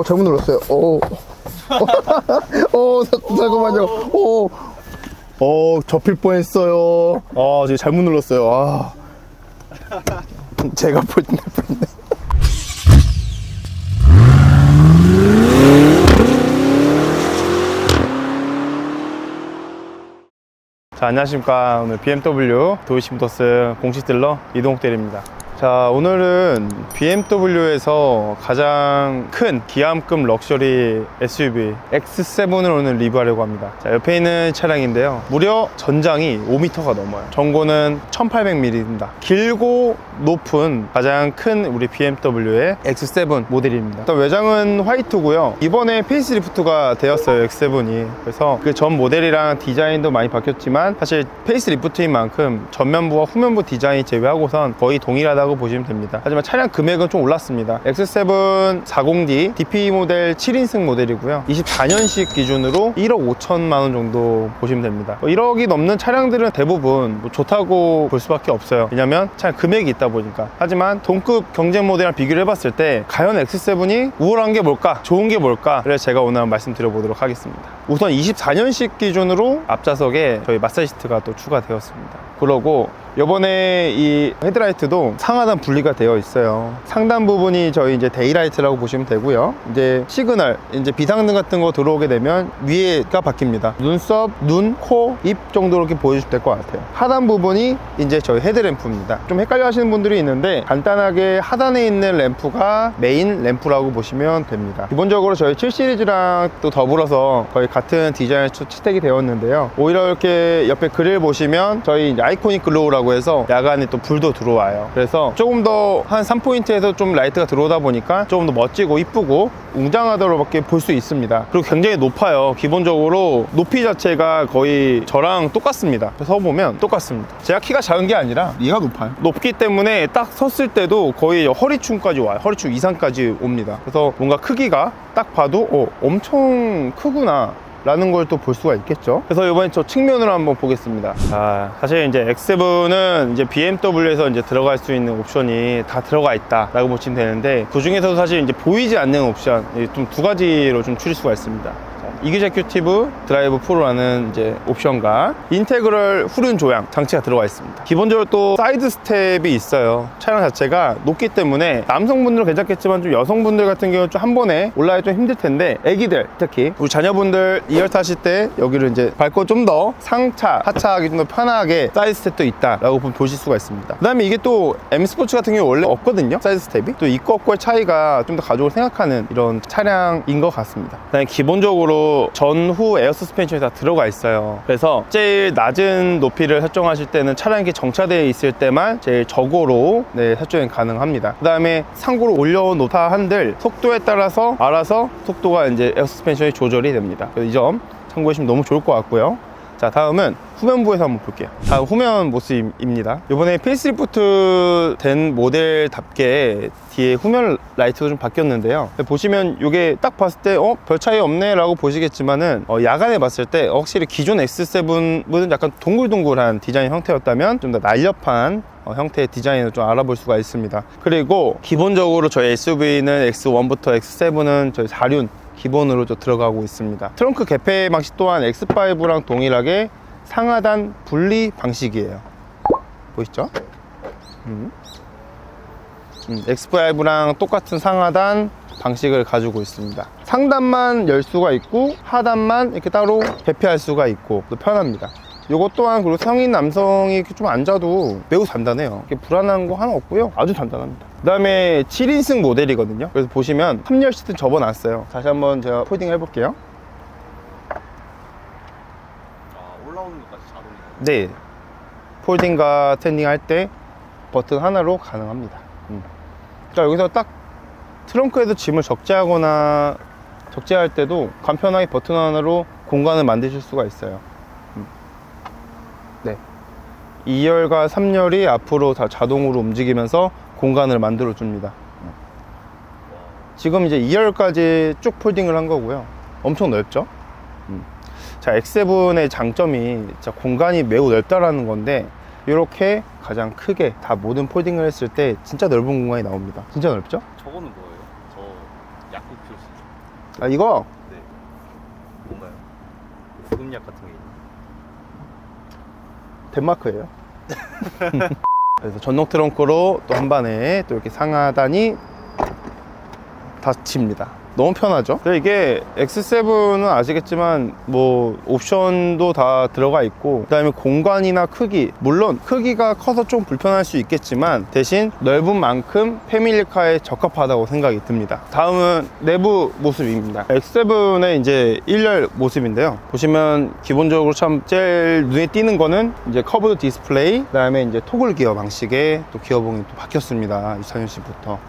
잘못 눌렀어요. 잠깐만요. 접힐 뻔했어요. 제가 잘못 눌렀어요. 제가 볼 때. 자, 안녕하십니까. 오늘 BMW 도요시모터스 공식 딜러 이동욱 대리입니다. 자, 오늘은 BMW에서 가장 큰 기암급 럭셔리 SUV X7을 오늘 리뷰하려고 합니다. 자, 옆에 있는 차량인데요, 무려 전장이 5m가 넘어요. 전고는 1800mm입니다. 길고 높은 가장 큰 우리 BMW의 X7 모델입니다. 일단 외장은 화이트고요. 이번에 페이스리프트가 되었어요, X7이. 그래서 그 전 모델이랑 디자인도 많이 바뀌었지만 사실 페이스리프트인 만큼 전면부와 후면부 디자인 제외하고선 거의 동일하다고 보시면 됩니다. 하지만 차량 금액은 좀 올랐습니다. X7 40D DP 모델 7인승 모델이고요. 24년식 기준으로 1억 5천만 원 정도 보시면 됩니다. 1억이 넘는 차량들은 대부분 좋다고 볼 수밖에 없어요. 왜냐면 차량 금액이 있다 보니까. 하지만 동급 경쟁 모델이랑 비교를 해봤을 때 과연 X7이 우월한 게 뭘까? 좋은 게 뭘까? 그래서 제가 오늘 말씀드려보도록 하겠습니다. 우선 24년식 기준으로 앞좌석에 저희 마사지 시트가 또 추가되었습니다. 그러고 요번에 이 헤드라이트도 상하단 분리가 되어 있어요. 상단 부분이 저희 이제 데이라이트라고 보시면 되고요. 이제 시그널, 이제 비상등 같은 거 들어오게 되면 위에가 바뀝니다. 눈썹, 눈, 코, 입 정도로 이렇게 보여주시면 될 것 같아요. 하단 부분이 이제 저희 헤드램프입니다. 좀 헷갈려 하시는 분들이 있는데 간단하게 하단에 있는 램프가 메인 램프라고 보시면 됩니다. 기본적으로 저희 7시리즈랑 또 더불어서 거의 같은 디자인에 채택이 되었는데요. 오히려 이렇게 옆에 그릴 보시면 저희 이제 아이코닉 글로우라고 해서 야간에 또 불도 들어와요. 그래서 조금 더 한 3포인트에서 좀 라이트가 들어오다 보니까 조금 더 멋지고 이쁘고 웅장하다고밖에 볼 수 있습니다. 그리고 굉장히 높아요. 기본적으로 높이 자체가 거의 저랑 똑같습니다. 서보면 똑같습니다. 제가 키가 작은 게 아니라 얘가 높아요. 높기 때문에 딱 섰을 때도 거의 허리춤까지 와요. 허리춤 이상까지 옵니다. 그래서 뭔가 크기가 딱 봐도 엄청 크구나 라는 걸 또 볼 수가 있겠죠. 그래서 이번에 저 측면으로 한번 보겠습니다. 사실 이제 X7은 이제 BMW에서 이제 들어갈 수 있는 옵션이 다 들어가 있다 라고 보시면 되는데, 그 중에서도 사실 이제 보이지 않는 옵션 좀 두 가지로 좀 추릴 수가 있습니다. 이그제큐티브 드라이브 프로라는 이제 옵션과 인테그럴 후륜 조향 장치가 들어가 있습니다. 기본적으로 또 사이드 스텝이 있어요. 차량 자체가 높기 때문에 남성분들은 괜찮겠지만 좀 여성분들 같은 경우는 좀 한 번에 올라가기 좀 힘들 텐데, 애기들 특히 우리 자녀분들 2열 타실 때 여기를 이제 밟고 좀 더 상차, 하차하기 좀 더 편하게 사이드 스텝도 있다라고 보실 수가 있습니다. 그 다음에 이게 또 M 스포츠 같은 경우 원래 없거든요. 사이드 스텝이 또 있고 없고의 차이가 좀 더 가족을 생각하는 이런 차량인 것 같습니다. 그 다음에 기본적으로 전후 에어 서스펜션이 다 들어가 있어요. 그래서 제일 낮은 높이를 설정하실 때는 차량이 정차되어 있을 때만 제일 저고로 설정이 가능합니다. 그 다음에 상고로 올려놓다 한들 속도에 따라서 알아서 속도가 이제 에어 서스펜션이 조절이 됩니다. 그래서 이 점 참고하시면 너무 좋을 것 같고요. 자, 다음은 후면부에서 한번 볼게요. 다음 후면 모습입니다. 이번에 페이스리프트 된 모델답게 뒤에 후면 라이트가 좀 바뀌었는데요. 보시면 이게 딱 봤을 때 별 차이 없네 라고 보시겠지만은 야간에 봤을 때 확실히 기존 X7은 약간 동글동글한 디자인 형태였다면 좀 더 날렵한 형태의 디자인을 좀 알아볼 수가 있습니다. 그리고 기본적으로 저희 SUV는 X1부터 X7은 저희 4륜 기본으로 들어가고 있습니다. 트렁크 개폐 방식 또한 X5랑 동일하게 상하단 분리 방식이에요. 보이시죠? X5랑 똑같은 상하단 방식을 가지고 있습니다. 상단만 열 수가 있고 하단만 이렇게 따로 개폐할 수가 있고 또 편합니다. 이것 또한 그리고 성인 남성이 이렇게 좀 앉아도 매우 단단해요. 이렇게 불안한 거 하나 없고요. 아주 단단합니다. 그 다음에 7인승 모델이거든요. 그래서 보시면 3열 시트 접어놨어요. 다시 한번 제가 폴딩 해볼게요. 올라오는 것까지 자동이에요? 네, 폴딩과 스탠딩 할 때 버튼 하나로 가능합니다. 그러니까 여기서 딱 트렁크에서 짐을 적재하거나 적재할 때도 간편하게 버튼 하나로 공간을 만드실 수가 있어요. 네, 2열과 3열이 앞으로 다 자동으로 움직이면서 공간을 만들어 줍니다. 지금 이제 2열까지 쭉 폴딩을 한 거고요. 엄청 넓죠? 자, X7의 장점이 진짜 공간이 매우 넓다라는 건데, 이렇게 가장 크게 다 모든 폴딩을 했을 때 진짜 넓은 공간이 나옵니다. 진짜 넓죠? 저거는 뭐예요? 저 약국 표시. 아, 이거 네. 뭔가요? 구급약 같은 게 있나요? 덴마크예요. 그래서 전동 트렁크로 또 한 반에 또 이렇게 상하단이 닫힙니다. 너무 편하죠? 근데 이게 X7은 아시겠지만 뭐 옵션도 다 들어가 있고, 그 다음에 공간이나 크기, 물론 크기가 커서 좀 불편할 수 있겠지만 대신 넓은 만큼 패밀리카에 적합하다고 생각이 듭니다. 다음은 내부 모습입니다. X7의 이제 1열 모습인데요, 보시면 기본적으로 참 제일 눈에 띄는 거는 이제 커브드 디스플레이, 그 다음에 이제 토글 기어 방식의 또 기어봉이 또 바뀌었습니다. 2000년식부터.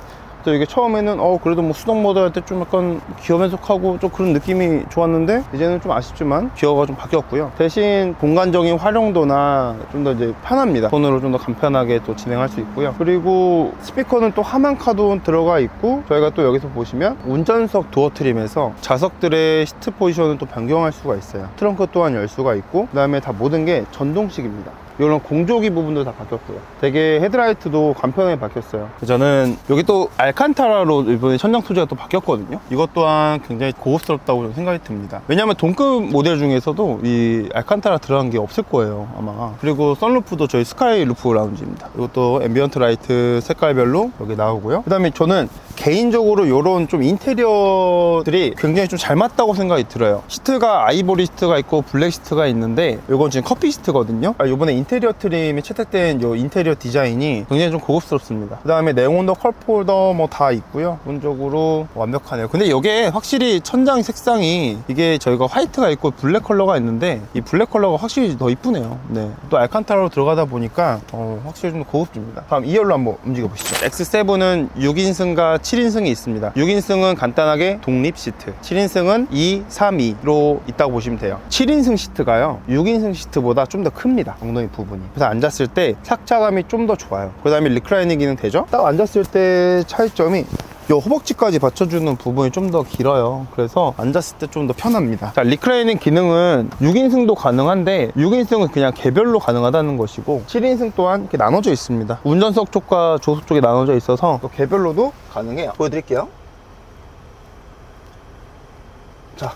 또 이게 처음에는 그래도 뭐 수동 모드 할 때 좀 약간 기어 변속하고 좀 그런 느낌이 좋았는데, 이제는 좀 아쉽지만 기어가 좀 바뀌었고요. 대신 공간적인 활용도나 좀 더 이제 편합니다. 손으로 좀 더 간편하게 또 진행할 수 있고요. 그리고 스피커는 또 하만카도 들어가 있고, 저희가 또 여기서 보시면 운전석 도어 트림에서 좌석들의 시트 포지션을 또 변경할 수가 있어요. 트렁크 또한 열 수가 있고, 그 다음에 다 모든 게 전동식입니다. 이런 공조기 부분도 다 바뀌었고요. 되게 헤드라이트도 간편하게 바뀌었어요. 저는 여기 또 알칸타라로 이번에 천장 소재가 또 바뀌었거든요. 이것 또한 굉장히 고급스럽다고 생각이 듭니다. 왜냐하면 동급 모델 중에서도 이 알칸타라 들어간 게 없을 거예요, 아마. 그리고 선루프도 저희 스카이 루프 라운지입니다. 이것도 앰비언트 라이트 색깔별로 여기 나오고요. 그 다음에 저는 개인적으로 이런 좀 인테리어들이 굉장히 좀 잘 맞다고 생각이 들어요. 시트가 아이보리 시트가 있고 블랙 시트가 있는데, 이건 지금 커피 시트거든요. 이번에 인테리어 트림에 채택된 이 인테리어 디자인이 굉장히 좀 고급스럽습니다. 그 다음에 네온더 컬폴더 뭐 다 있고요. 기본적으로 완벽하네요. 근데 이게 확실히 천장 색상이, 이게 저희가 화이트가 있고 블랙 컬러가 있는데, 이 블랙 컬러가 확실히 더 이쁘네요. 네. 또 알칸타라로 들어가다 보니까 확실히 좀 고급집니다. 다음 2열로 한번 움직여 보시죠. X7은 6인승과 7인승이 있습니다. 6인승은 간단하게 독립 시트, 7인승은 2, 3, 2로 있다고 보시면 돼요. 7인승 시트가요, 6인승 시트보다 좀 더 큽니다. 엉덩이 부분이. 그래서 앉았을 때 착자감이 좀 더 좋아요. 그 다음에 리클라이닝 기능 되죠? 딱 앉았을 때 차이점이 이 허벅지까지 받쳐주는 부분이 좀 더 길어요. 그래서 앉았을 때 좀 더 편합니다. 자, 리클라이닝 기능은 6인승도 가능한데 6인승은 그냥 개별로 가능하다는 것이고, 7인승 또한 이렇게 나눠져 있습니다. 운전석 쪽과 조수석 쪽에 나눠져 있어서 또 개별로도 가능해요. 보여드릴게요. 자,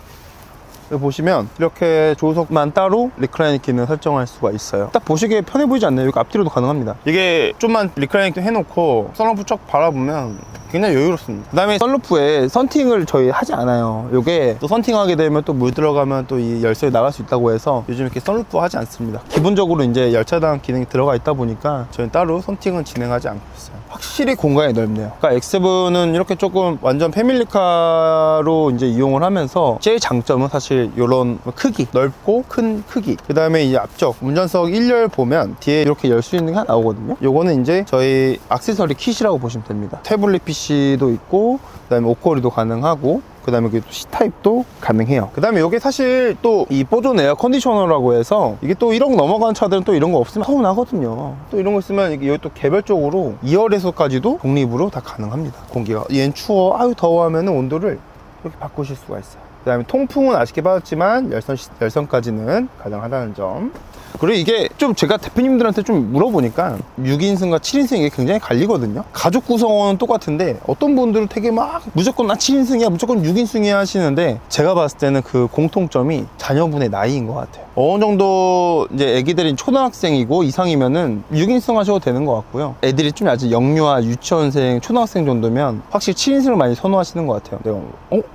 여기 보시면 이렇게 조수석만 따로 리클라이닝 기능을 설정할 수가 있어요. 딱 보시기에 편해 보이지 않나요? 여기 앞뒤로도 가능합니다. 이게 좀만 리클라이닝 해놓고 선루프 쭉 바라보면 굉장히 여유롭습니다. 그 다음에 선루프에 선팅을 저희 하지 않아요. 이게 또 선팅하게 되면 또 물 들어가면 또 이 열선이 나갈 수 있다고 해서 요즘 이렇게 선루프 하지 않습니다. 기본적으로 이제 열차단 기능이 들어가 있다 보니까 저희는 따로 선팅은 진행하지 않고 있어요. 확실히 공간이 넓네요. 그러니까 X7은 이렇게 조금 완전 패밀리카로 이제 이용을 하면서 제일 장점은 사실 이런 크기, 넓고 큰 크기. 그 다음에 이 앞쪽 운전석 1열 보면 뒤에 이렇게 열 수 있는 게 하나 나오거든요. 요거는 이제 저희 액세서리 킷이라고 보시면 됩니다. 태블릿 PC도 있고, 그 다음에 옷걸이도 가능하고, 그 다음에 C타입도 가능해요. 그 다음에 이게 사실 또 이 보존 에어 컨디셔너라고 해서, 이게 또 1억 넘어가는 차들은 또 이런 거 없으면 서운하거든요. 또 이런 거 있으면 이게 여기 또 개별적으로 2열에서까지도 독립으로 다 가능합니다. 공기가 얘는 추워, 아유 더워 하면은 온도를 이렇게 바꾸실 수가 있어요. 그 다음에 통풍은 아쉽게 받았지만 열선까지는 가능하다는 점. 그리고 이게 좀 제가 대표님들한테 좀 물어보니까 6인승과 7인승 이게 굉장히 갈리거든요. 가족 구성원은 똑같은데 어떤 분들은 되게 막 무조건 나 7인승이야, 무조건 6인승이야 하시는데, 제가 봤을 때는 그 공통점이 자녀분의 나이인 것 같아요. 어느 정도 이제 애기들이 초등학생이고 이상이면은 6인승 하셔도 되는 것 같고요. 애들이 좀 아직 영유아, 유치원생, 초등학생 정도면 확실히 7인승을 많이 선호하시는 것 같아요. 내가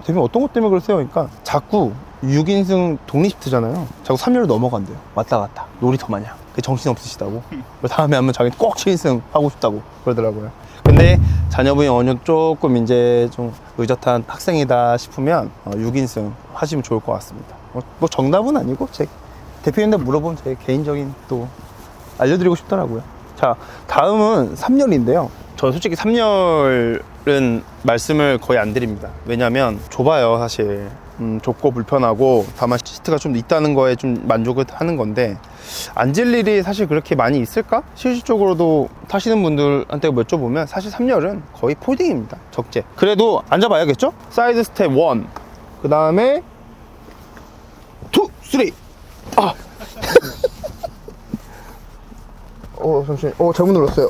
대표님 어떤 것 때문에 그러세요? 그러니까 자꾸 6인승 독립 시트잖아요. 자꾸 3열로 넘어간대요. 왔다 갔다 놀이터 마냥. 정신 없으시다고. 다음에 하면 자기 꼭 7인승 하고 싶다고 그러더라고요. 근데 자녀분이 어느 정도 조금 이제 좀 의젓한 학생이다 싶으면 6인승 하시면 좋을 것 같습니다. 뭐 정답은 아니고 제 대표님한테 물어본 제 개인적인 또 알려드리고 싶더라고요. 자, 다음은 3열인데요. 저는 솔직히 3열은 말씀을 거의 안 드립니다. 왜냐면 좁아요, 사실. 좁고 불편하고, 다만 시트가 좀 있다는 거에 좀 만족을 하는 건데, 앉을 일이 사실 그렇게 많이 있을까? 실질적으로도 타시는 분들한테 여쭤보면 사실 3열은 거의 폴딩입니다. 적재. 그래도 앉아봐야겠죠? 사이드 스텝 1, 그 다음에 2, 3. 아! 잠시만. 잘못 눌렀어요.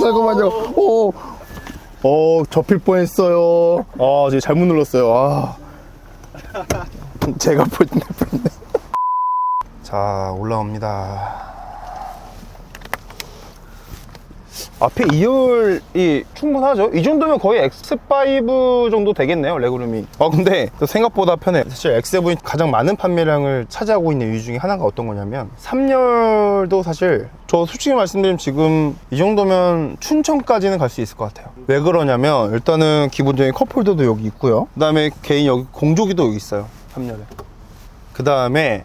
잠깐만요. 접힐 뻔했어요. 제가 잘못 눌렀어요. 제가 뻔했네. 자, 올라옵니다. 앞에 2열이 충분하죠? 이 정도면 거의 X5 정도 되겠네요, 레그룸이. 근데 또 생각보다 편해. 사실 X7이 가장 많은 판매량을 차지하고 있는 이유 중에 하나가 어떤 거냐면 3열도 사실 저 솔직히 말씀드리면 지금 이 정도면 춘천까지는 갈 수 있을 것 같아요. 왜 그러냐면 일단은 기본적인 컵홀더도 여기 있고요. 그 다음에 개인 여기 공조기도 여기 있어요, 3열에. 그 다음에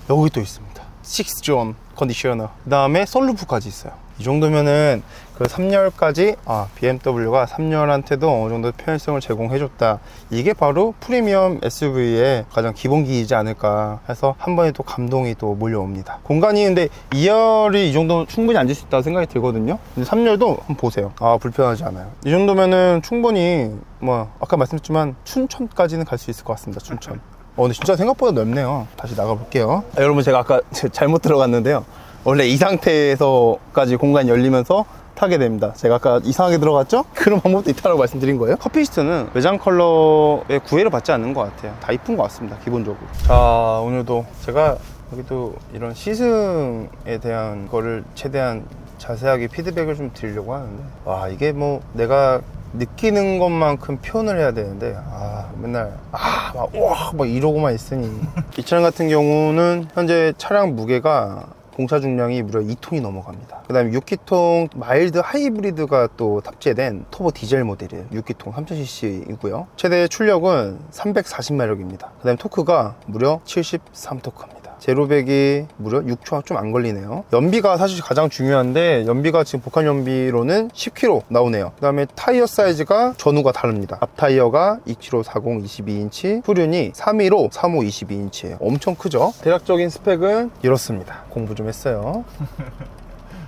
여기 또 있습니다. 6존 컨디셔너. 그 다음에 썬루프까지 있어요. 이 정도면은 그 3열까지 BMW가 3열한테도 어느 정도 편의성을 제공해줬다. 이게 바로 프리미엄 SUV의 가장 기본기이지 않을까 해서 한 번에 또 감동이 또 몰려옵니다. 공간이 근데 2열이 이 정도면 충분히 앉을 수 있다고 생각이 들거든요. 근데 3열도 한번 보세요. 불편하지 않아요. 이 정도면은 충분히 아까 말씀드렸지만 춘천까지는 갈 수 있을 것 같습니다. 춘천. 근데 진짜 생각보다 넓네요. 다시 나가볼게요. 여러분, 제가 아까 잘못 들어갔는데요. 원래 이 상태에서까지 공간이 열리면서 타게 됩니다. 제가 아까 이상하게 들어갔죠? 그런 방법도 있다고 말씀드린 거예요. 커피시트는 외장 컬러에 구애를 받지 않는 것 같아요. 다 이쁜 것 같습니다, 기본적으로. 자, 오늘도 제가 여기도 이런 시승에 대한 거를 최대한 자세하게 피드백을 좀 드리려고 하는데, 이게 내가 느끼는 것만큼 표현을 해야 되는데 맨날 막 이러고만 있으니 이 차량 같은 경우는 현재 차량 무게가 공차 중량이 무려 2톤이 넘어갑니다. 그 다음에 6기통 마일드 하이브리드가 또 탑재된 터보 디젤 모델이에요. 6기통 3000cc이고요. 최대 출력은 340마력입니다. 그 다음에 토크가 무려 73토크입니다. 제로백이 무려 6초 좀 안 걸리네요. 연비가 사실 가장 중요한데, 연비가 지금 복합 연비로는 10km 나오네요. 그 다음에 타이어 사이즈가 전후가 다릅니다. 앞 타이어가 27540 22인치, 후륜이 315 35 22인치예요. 엄청 크죠? 대략적인 스펙은 이렇습니다. 공부 좀 했어요.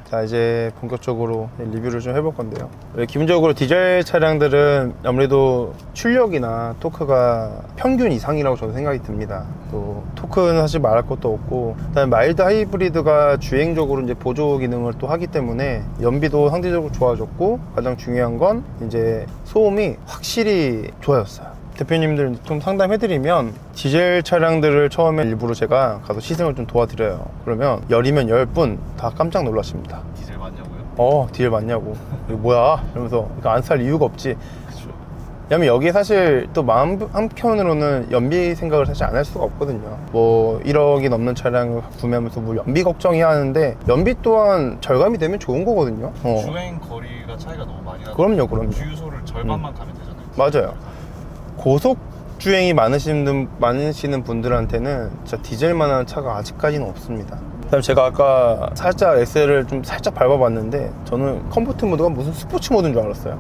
자, 이제 본격적으로 리뷰를 좀 해볼 건데요. 기본적으로 디젤 차량들은 아무래도 출력이나 토크가 평균 이상이라고 저는 생각이 듭니다. 또 토크는 사실 말할 것도 없고, 그다음에 마일드 하이브리드가 주행적으로 이제 보조 기능을 또 하기 때문에 연비도 상대적으로 좋아졌고, 가장 중요한 건 이제 소음이 확실히 좋아졌어요. 대표님들 좀 상담해드리면 디젤 차량들을 처음에 일부러 제가 가서 시승을 좀 도와드려요. 그러면 열이면 10분 다 깜짝 놀라십니다. 디젤 맞냐고요? 디젤 맞냐고. 이거 뭐야? 이러면서 이거 안 살 이유가 없지. 그쵸. 왜냐면 여기에 사실 또 마음 한켠으로는 연비 생각을 사실 안 할 수가 없거든요. 1억이 넘는 차량을 구매하면서 연비 걱정해야 하는데, 연비 또한 절감이 되면 좋은 거거든요. 주행 거리가 차이가 너무 많이 나서 그럼요. 주유소를 절반만 가면 되잖아요. 맞아요. 고속 주행이 많으시는 분들한테는 진짜 디젤만한 차가 아직까지는 없습니다. 그다음에 제가 아까 살짝 엑셀을 좀 살짝 밟아봤는데, 저는 컴포트 모드가 무슨 스포츠 모드인 줄 알았어요.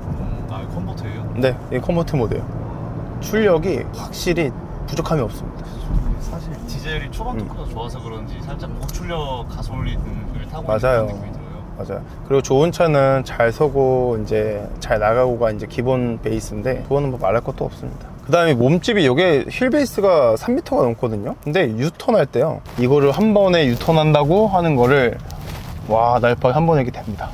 컴포트예요? 네, 이게 컴포트 모드예요. 출력이 확실히 부족함이 없습니다. 사실 디젤이 초반 토크가 좋아서 그런지 살짝 고출력 가솔린을 타고 맞아요. 있는 느낌이 들어요. 맞아요. 그리고 좋은 차는 잘 서고 이제 잘 나가고가 이제 기본 베이스인데, 그거는 말할 것도 없습니다. 그 다음에 몸집이 이게 휠 베이스가 3m가 넘거든요. 근데 유턴 할 때요, 이거를 한 번에 유턴한다고 하는 거를 날파게 한 번에 이렇게 됩니다.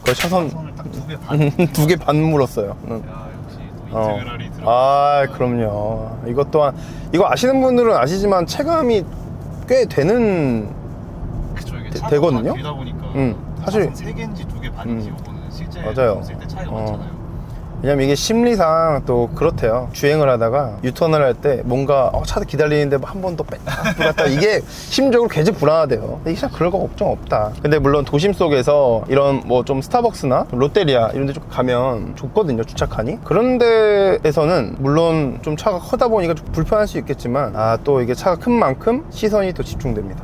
거의 차선 선을 딱 2개 반. 2개 반 물었어요. 야, 역시 또 인테그랄이 들어. 그럼요. 이것 또한, 이거 아시는 분들은 아시지만 체감이 꽤 되는. 그쵸, 이게 되거든요? 길다 보니까 사실 3개인지 2개 반인지 요거는 실제 맞아요. 봤을 때 차이가 많잖아요. 왜냐면 이게 심리상 또 그렇대요. 주행을 하다가 유턴을 할 때 뭔가 차도 기다리는데 한 번 더 뺐다 이게 심적으로 굉장히 불안하대요. 근데 이게 그럴 거 걱정 없다. 근데 물론 도심 속에서 이런 좀 스타벅스나 롯데리아 이런 데 좀 가면 좋거든요, 주차칸이. 그런 데에서는 물론 좀 차가 크다 보니까 좀 불편할 수 있겠지만, 또 이게 차가 큰 만큼 시선이 또 집중됩니다.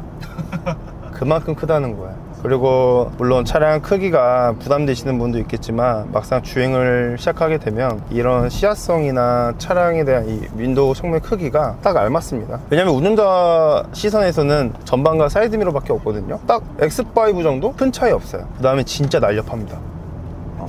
그만큼 크다는 거예요. 그리고 물론 차량 크기가 부담되시는 분도 있겠지만, 막상 주행을 시작하게 되면 이런 시야성이나 차량에 대한 이 윈도우 창문의 크기가 딱 알맞습니다. 왜냐면 운전자 시선에서는 전방과 사이드미러밖에 없거든요. 딱 X5 정도 큰 차이 없어요. 그 다음에 진짜 날렵합니다.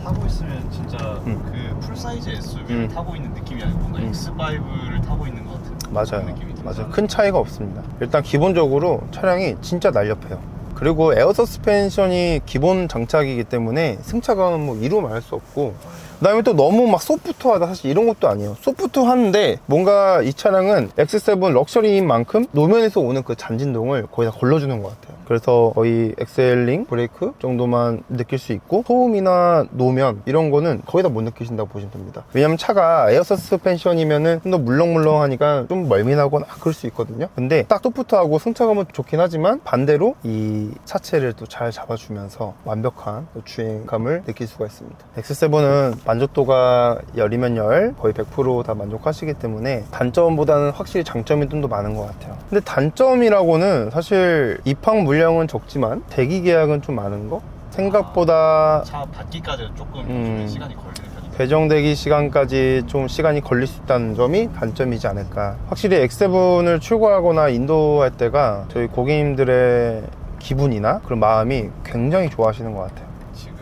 타고 있으면 진짜 그 풀사이즈 SUV를 타고 있는 느낌이 아니고 뭔가 X5를 타고 있는 것 같은 맞아요. 느낌이 들어요. 맞아요. 큰 차이가 없습니다. 일단 기본적으로 차량이 진짜 날렵해요. 그리고 에어 서스펜션이 기본 장착이기 때문에 승차감은 이루 말할 수 없고, 그 다음에 또 너무 막 소프트하다 사실 이런 것도 아니에요. 소프트한데 뭔가 이 차량은 X7 럭셔리인 만큼 노면에서 오는 그 잔진동을 거의 다 걸러주는 것 같아요. 그래서 거의 엑셀링 브레이크 정도만 느낄 수 있고 소음이나 노면 이런 거는 거의 다 못 느끼신다고 보시면 됩니다. 왜냐면 차가 에어 서스펜션이면은 좀 더 물렁물렁하니까 좀 멀미나거나 그럴 수 있거든요. 근데 딱 소프트하고 승차감은 좋긴 하지만 반대로 이 차체를 또 잘 잡아주면서 완벽한 주행감을 느낄 수가 있습니다. X7은 만족도가 열이면 열 거의 100% 다 만족하시기 때문에 단점보다는 확실히 장점이 좀 더 많은 것 같아요. 근데 단점이라고는 사실 입항 물량은 적지만 대기 계약은 좀 많은 거? 생각보다 차 받기까지 조금 요즘에 시간이 걸리는 편이에요. 배정되기 시간까지 좀 시간이 걸릴 수 있다는 점이 단점이지 않을까. 확실히 X7을 출고하거나 인도할 때가 저희 고객님들의 기분이나 그런 마음이 굉장히 좋아하시는 것 같아요. 지금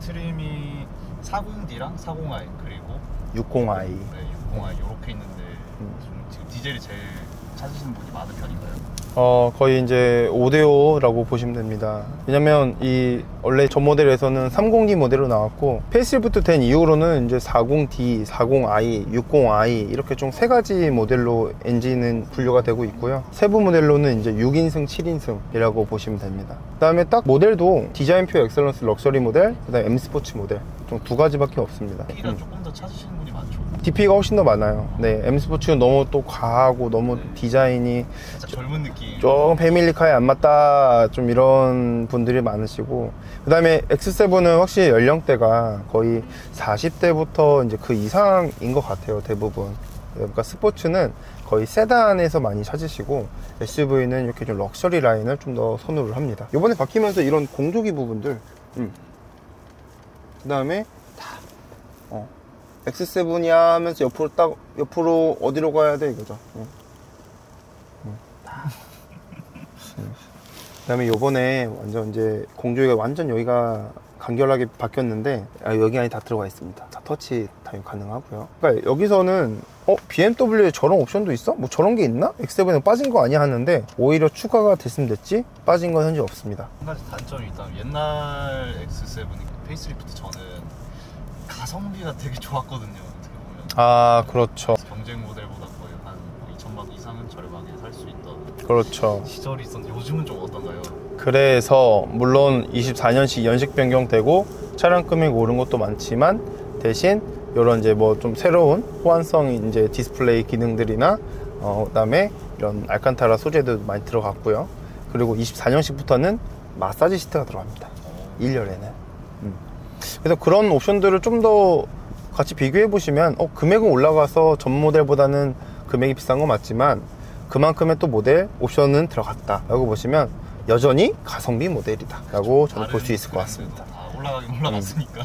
트림이 40D랑 40i 그리고 60i. 네, 60i 이렇게 있는데 좀 지금 디젤이 제일 찾으시는 분이 많은 편인가요? 거의 이제 5대5라고 보시면 됩니다. 왜냐면 이 원래 전 모델에서는 30D 모델로 나왔고 페이스리프트 된 이후로는 이제 40D, 40i, 60i 이렇게 좀 세 가지 모델로 엔진은 분류가 되고 있고요. 세부 모델로는 이제 6인승, 7인승이라고 보시면 됩니다. 그 다음에 딱 모델도 디자인표 엑셀런스 럭셔리 모델, 그 다음에 M 스포츠 모델 좀 두 가지밖에 없습니다. D가 조금 더 찾으시는 분이 많죠. DP가 훨씬 더 많아요. 네, M 스포츠는 너무 또 과하고 너무 디자인이 살짝 젊은 느낌. 조금 패밀리카에 안 맞다 좀 이런 분들이 많으시고 그 다음에 X7은 확실히 연령대가 거의 40대부터 이제 그 이상인 것 같아요. 대부분. 그러니까 스포츠는 거의 세단에서 많이 찾으시고 SUV는 이렇게 좀 럭셔리 라인을 좀 더 선호를 합니다. 이번에 바뀌면서 이런 공조기 부분들 그 다음에 X7이야 하면서 옆으로 딱 옆으로 어디로 가야 돼 이거죠. 그 다음에 요번에 완전 이제 공조기가 완전 여기가 간결하게 바뀌었는데 여기 안에 다 들어가 있습니다. 다 터치 당연히 가능하고요. 그러니까 여기서는 BMW에 저런 옵션도 있어? 뭐 저런 게 있나? X7에 빠진 거 아니야 하는데 오히려 추가가 됐으면 됐지 빠진 건 현재 없습니다. 한 가지 단점이 있다면 옛날 X7 페이스리프트 저는 가성비가 되게 좋았거든요. 어떻게 보면 아 그렇죠. 경쟁 모델보다 거의 한 2천만 이상은 저렴하게 살 수 있던 그렇죠. 시절이 있었는데 요즘은 좀 어떤가요? 그래서 물론 24년식 연식 변경되고 차량 금액 오른 것도 많지만 대신 이런 이제 뭐 좀 새로운 호환성 이제 디스플레이 기능들이나 그다음에 이런 알칸타라 소재도 많이 들어갔고요. 그리고 24년식부터는 마사지 시트가 들어갑니다. 1열에는. 그래서 그런 옵션들을 좀 더 같이 비교해 보시면 금액은 올라가서 전 모델보다는 금액이 비싼 건 맞지만 그만큼의 또 모델 옵션은 들어갔다 라고 보시면 여전히 가성비 모델이다 라고 저는 볼 수 있을 것 같습니다. 올라가긴 올라갔으니까.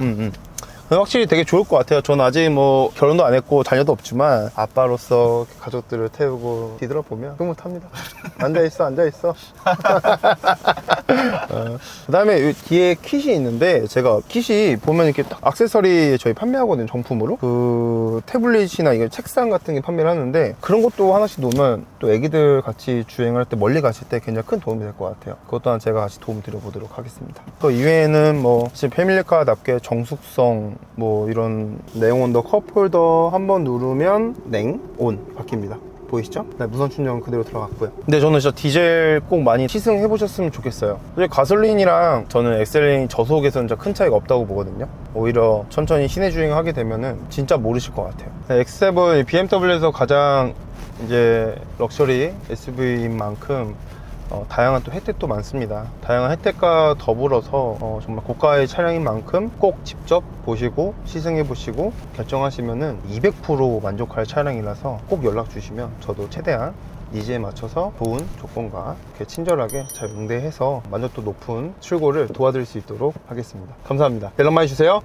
확실히 되게 좋을 것 같아요. 저는 아직 뭐 결혼도 안 했고 자녀도 없지만 아빠로서 가족들을 태우고 뒤돌아보면 흐뭇합니다. 앉아있어. 그 다음에 뒤에 킷이 있는데 제가 킷이 보면 이렇게 딱 액세서리 저희 판매하거든요. 정품으로. 그 태블릿이나 이게 책상 같은 게 판매를 하는데 그런 것도 하나씩 놓으면 또 애기들 같이 주행할 때 멀리 가실 때 굉장히 큰 도움이 될 것 같아요. 그것 또한 제가 같이 도움 드려보도록 하겠습니다. 또 이외에는 뭐 지금 패밀리카답게 정숙성 뭐 이런 냉 온도 컵홀더 한번 누르면 냉, 온 바뀝니다. 보이시죠? 네, 무선 충전 그대로 들어갔고요. 근데 저는 진짜 디젤 꼭 많이 시승해 보셨으면 좋겠어요. 가솔린이랑 저는 엑셀링 저속에서는 진짜 큰 차이가 없다고 보거든요. 오히려 천천히 시내 주행을 하게 되면은 진짜 모르실 것 같아요. X7 BMW에서 가장 이제 럭셔리 SUV인 만큼 다양한 또 혜택도 많습니다. 다양한 혜택과 더불어서 정말 고가의 차량인 만큼 꼭 직접 보시고 시승해 보시고 결정하시면은 200% 만족할 차량이라서 꼭 연락 주시면 저도 최대한 니즈에 맞춰서 좋은 조건과 이렇게 친절하게 잘 응대해서 만족도 높은 출고를 도와드릴 수 있도록 하겠습니다. 감사합니다. 연락 많이 주세요.